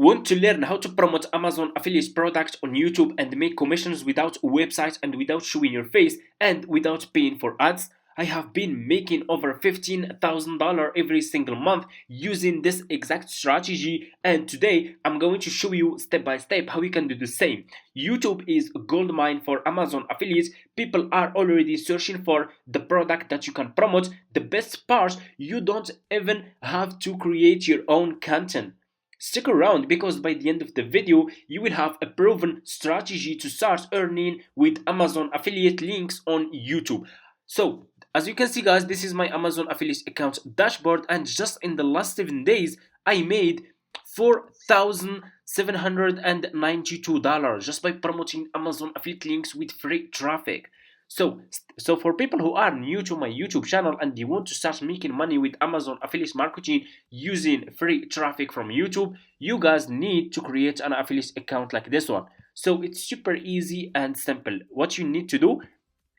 Want to learn how to promote Amazon affiliate products on YouTube and make commissions without a website and without showing your face and without paying for ads? I have been making over $15,000 every single month using this exact strategy, and today I'm going to show you step by step how you can do the same. YouTube is a gold mine for Amazon affiliates. People are already searching for the product that you can promote. The best part, you don't even have to create your own content. Stick around because by the end of the video, you will have a proven strategy to start earning with Amazon affiliate links on YouTube. So, as you can see guys, this is my Amazon affiliate account dashboard, and just in the last 7 days, I made $4,792 just by promoting Amazon affiliate links with free traffic. So for people who are new to my YouTube channel and you want to start making money with Amazon affiliate marketing using free traffic from YouTube, you guys need to create an affiliate account like this one. So it's super easy and simple. What you need to do,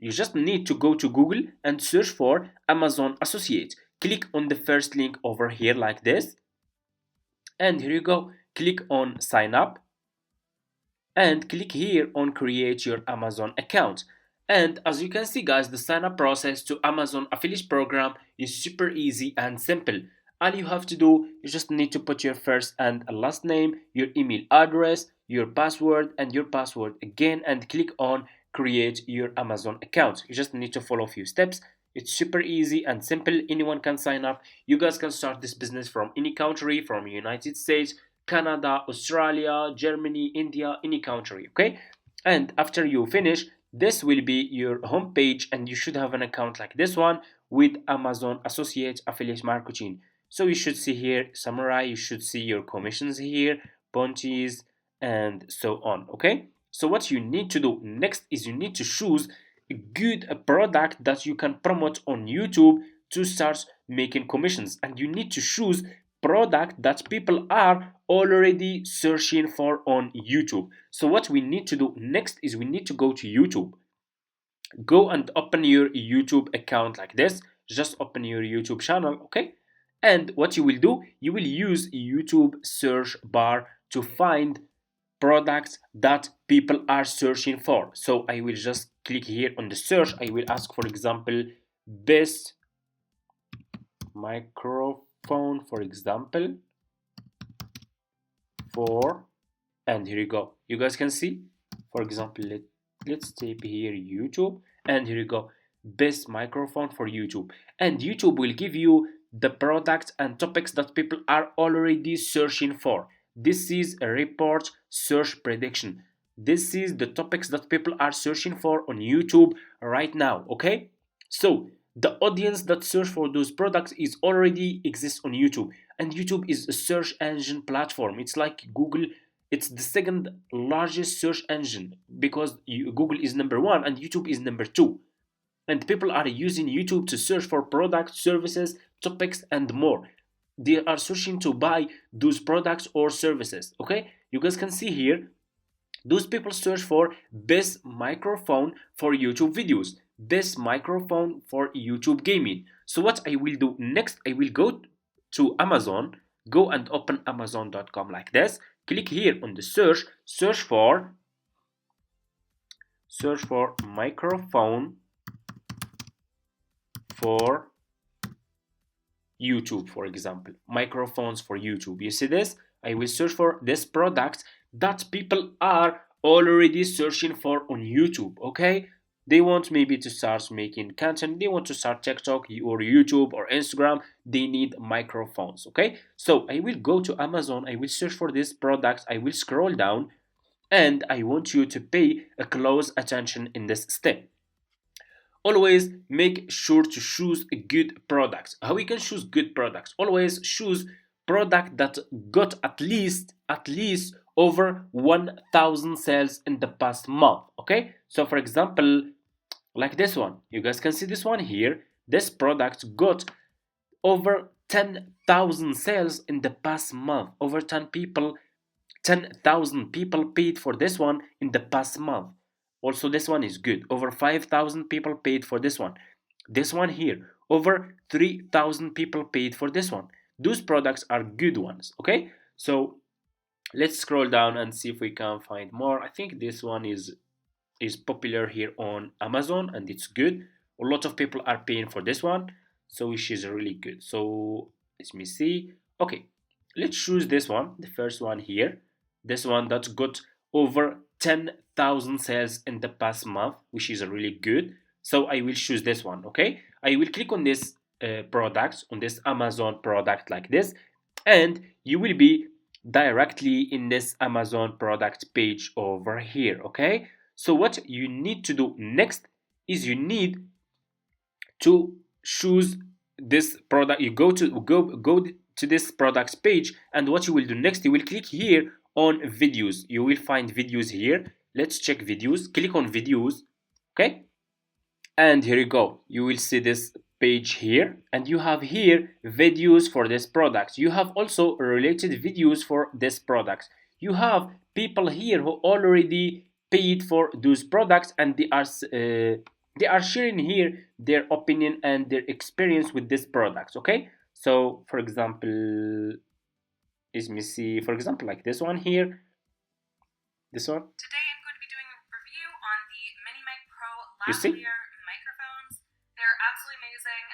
you just need to go to Google and search for Amazon Associate. Click on the first link over here like this. And here you go. Click on sign up. And click here on create your Amazon account. And as you can see guys, the sign up process to Amazon affiliate program is super easy and simple. All you have to do, you just need to put your first and last name, your email address, your password and your password again, and click on create your Amazon account. You just need to follow a few steps. It's super easy and simple. Anyone can sign up. You guys can start this business from any country, from United States, Canada, Australia, Germany, India, any country, okay? And after you finish, this will be your home page, and you should have an account like this one with Amazon Associate Affiliate Marketing. So you should see here summary, you should see your commissions here, bounties, and so on, okay? So what you need to do next is you need to choose a good product that you can promote on YouTube to start making commissions, and you need to choose product that people are already searching for on YouTube. So what we need to do next is we need to go to YouTube. Go and open your YouTube account like this. Just open your YouTube channel, okay? And what you will do, you will use YouTube search bar to find products that people are searching for. So I will just click here on the search. I will ask, for example, best microphone, for example, and here you go. You guys can see, for example, let's type here YouTube, and here you go, best microphone for YouTube. And YouTube will give you the products and topics that people are already searching for. This is a report search prediction. This is the topics that people are searching for on YouTube right now, okay? So the audience that search for those products is already exists on YouTube, and YouTube is a search engine platform. It's like Google. It's the second largest search engine because Google is number one and YouTube is number two. And people are using YouTube to search for products, services, topics, and more. They are searching to buy those products or services, okay? You guys can see here, those people search for best microphone for YouTube videos, best microphone for YouTube gaming. So what I will do next, I will go to Amazon, go and open Amazon.com like this. Click here on the search for microphone for YouTube, for example, microphones for YouTube. You see this? I will search for this product that people are already searching for on YouTube, okay? They want maybe to start making content, they want to start TikTok or YouTube or Instagram, they need microphones, okay? So I will go to Amazon, I will search for this product, I will scroll down, and I want you to pay a close attention in this step. Always make sure to choose good products. How we can choose good products? Always choose product that got at least over 1,000 sales in the past month, okay? So for example, like this one, you guys can see this one here. This product got over 10,000 sales in the past month. Over 10,000 people paid for this one in the past month. Also, this one is good. Over 5,000 people paid for this one. This one here, over 3,000 people paid for this one. Those products are good ones, okay? So Let's scroll down and see if we can find more. I think this one is popular here on Amazon and it's good. A lot of people are paying for this one, so which is really good. So let me see. Okay, let's choose this one, the first one here. This one that got over 10,000 sales in the past month, which is really good. So I will choose this one. Okay, I will click on this product, on this Amazon product like this, and you will be directly in this Amazon product page over here. Okay, so what you need to do next is you need to choose this product. You go to this products page, and what you will do next, you will click here on videos. You will find videos here. Let's check videos. Click on videos. Okay, and here you go, you will see this page here, and you have here videos for this product. You have also related videos for this product. You have people here who already paid for those products, and they are sharing here their opinion and their experience with this products. Okay, so for example, let me see, for example, like this one here, this one. Today I'm going to be doing a review on the Mini Mic Pro lavalier microphones. They're absolutely amazing.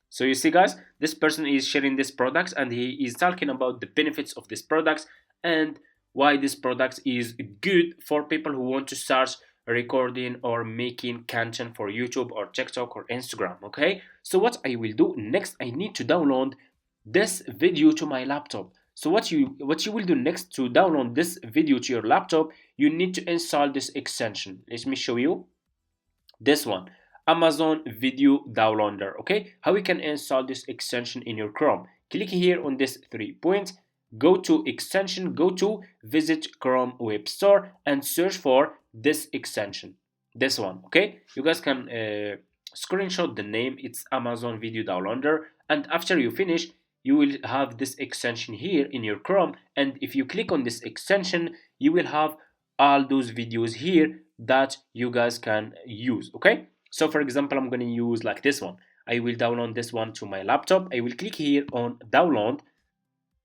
So you see guys, this person is sharing this products and he is talking about the benefits of this products and why this product is good for people who want to start recording or making content for YouTube or TikTok or Instagram. Okay, so what I will do next, I need to download this video to my laptop. So what you will do next to download this video to your laptop, you need to install this extension. Let me show you this one, Amazon Video Downloader. Okay, how we can install this extension in your Chrome? Click here on this 3 points, go to extension, go to visit Chrome Web Store and search for this extension, this one. Okay, you guys can screenshot the name, it's Amazon Video Downloader, and after you finish you will have this extension here in your Chrome, and if you click on this extension you will have all those videos here that you guys can use. Okay, so for example, I'm gonna use like this one. I will download this one to my laptop. I will click here on download,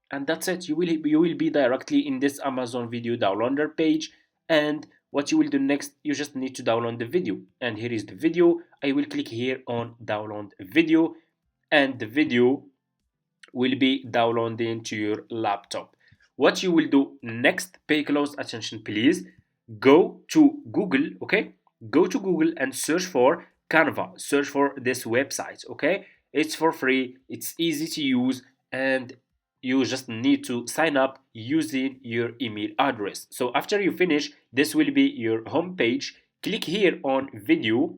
and that's it. You will be directly in this Amazon Video Downloader page, and what you will do next, you just need to download the video, and here is the video. I will click here on download video, and the video will be downloading to your laptop. What you will do next, pay close attention please, go to Google. Okay, go to Google and search for Canva, search for this website. Okay, it's for free, it's easy to use, and you just need to sign up using your email address. So after you finish, this will be your home page. Click here on video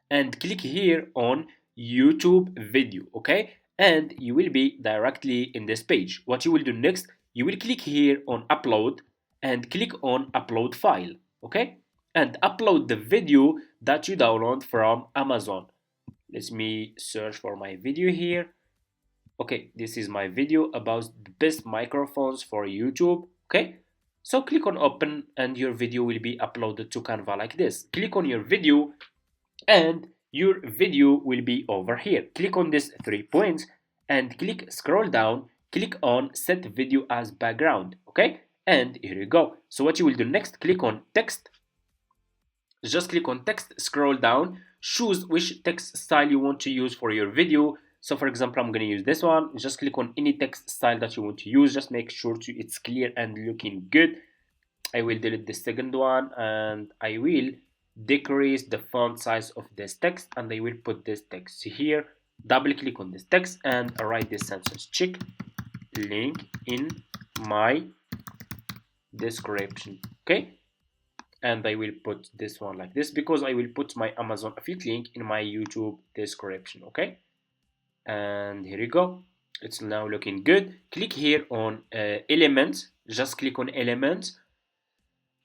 and click here on YouTube video. Okay, and you will be directly in this page. What you will do next, you will click here on upload and click on upload file. Okay, and upload the video that you download from Amazon. Let me search for my video here. Okay, this is my video about the best microphones for YouTube. Okay, so click on open and your video will be uploaded to Canva like this. Click on your video and your video will be over here. Click on this 3 points and scroll down, click on set video as background. Okay, and here you go. So what you will do next, click on text, just click on text, scroll down, choose which text style you want to use for your video. So for example, I'm going to use this one. Just click on any text style that you want to use, just make sure it's clear and looking good. I will delete the second one and I will decrease the font size of this text, and I will put this text here. Double click on this text and write this sentence: check link in my description. Okay, and I will put this one like this because I will put my Amazon affiliate link in my YouTube description. Okay, and here you go, it's now looking good. Click here on elements, just click on elements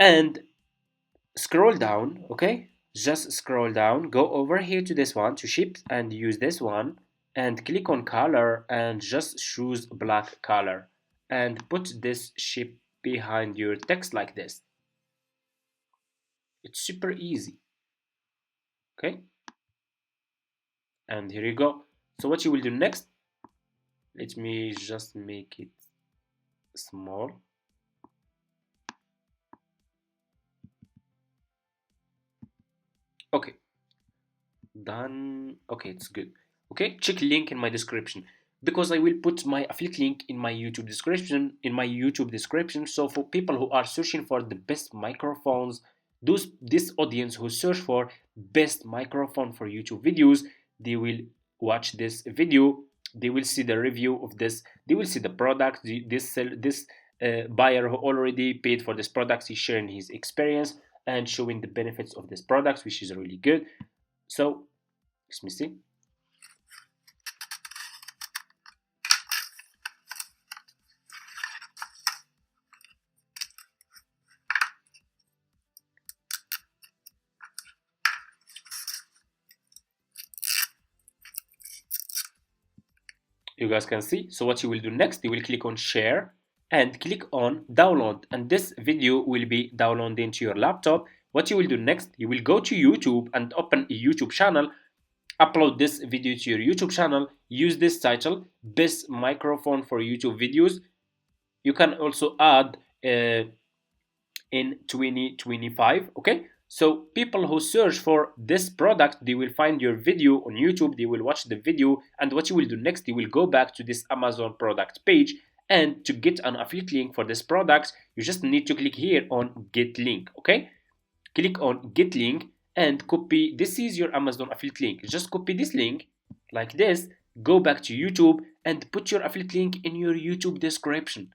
and scroll down. Okay, just scroll down, go over here to this one, to shape, and use this one and click on color and just choose black color and put this shape behind your text like this. It's super easy. Okay, and here you go. So what you will do next, let me just make it small. Okay, done. Okay, it's good. Okay, check link in my description, because I will put my affiliate link in my YouTube description. So for people who are searching for the best microphones, this audience who search for best microphone for YouTube videos, they will watch this video. They will see the review of this. They will see the product. This buyer who already paid for this product, he's sharing his experience and showing the benefits of this product, which is really good. So let me see. You guys can see. So what you will do next, you will click on share and click on download, and this video will be downloaded into your laptop. What you will do next, you will go to YouTube and open a YouTube channel, upload this video to your YouTube channel, use this title, best microphone for YouTube videos. You can also add in 2025. Okay, so people who search for this product, they will find your video on YouTube, they will watch the video, and what you will do next, you will go back to this Amazon product page, and to get an affiliate link for this product, you just need to click here on get link. Okay, click on get link and copy. This is your Amazon affiliate link. Just copy this link like this, go back to YouTube and put your affiliate link in your YouTube description.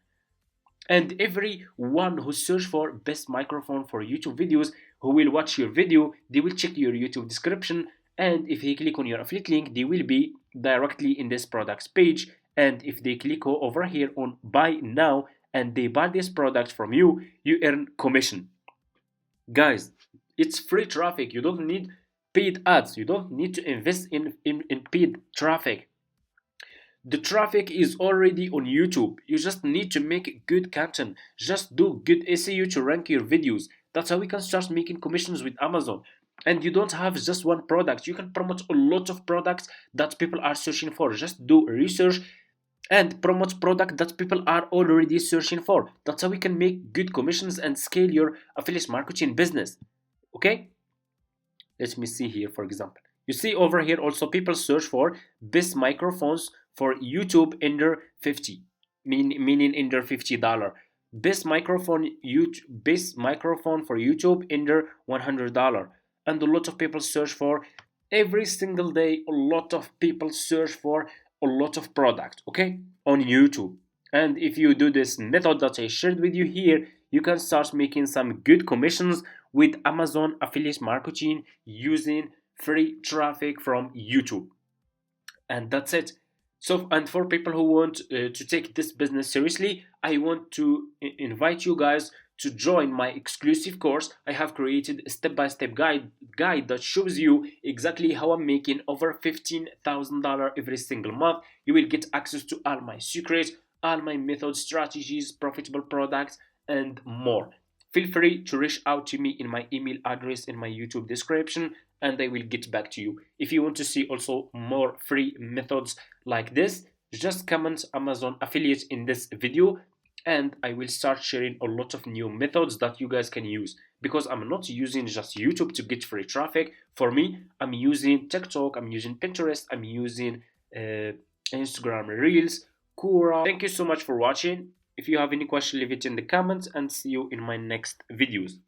And everyone who search for best microphone for YouTube videos, who will watch your video, they will check your YouTube description, and if they click on your affiliate link, they will be directly in this products page. And if they click over here on buy now and they buy this product from you, you earn commission. Guys, it's free traffic. You don't need paid ads. You don't need to invest in paid traffic. The traffic is already on YouTube. You just need to make good content. Just do good SEO to rank your videos. That's how we can start making commissions with Amazon. And you don't have just one product. You can promote a lot of products that people are searching for. Just do research and promote product that people are already searching for. That's how we can make good commissions and scale your affiliate marketing business. Okay? Let me see here, for example. You see over here also people search for best microphones for YouTube under 50, meaning under $50. Best microphone for YouTube under $100. And a lot of people search for every single day. A lot of people search for a lot of product, okay, on YouTube. And if you do this method that I shared with you here, you can start making some good commissions with Amazon affiliate marketing using free traffic from YouTube. And that's it. So, and for people who want to take this business seriously, I want to invite you guys to join my exclusive course. I have created a step-by-step guide that shows you exactly how I'm making over $15,000 every single month. You will get access to all my secrets, all my methods, strategies, profitable products, and more. Feel free to reach out to me in my email address in my YouTube description, and I will get back to you. If you want to see also more free methods like this, just comment Amazon affiliate in this video, and I will start sharing a lot of new methods that you guys can use, because I'm not using just YouTube to get free traffic. For me, I'm using TikTok, I'm using Pinterest, I'm using Instagram Reels, Quora. Thank you so much for watching. If you have any question, leave it in the comments, and see you in my next videos.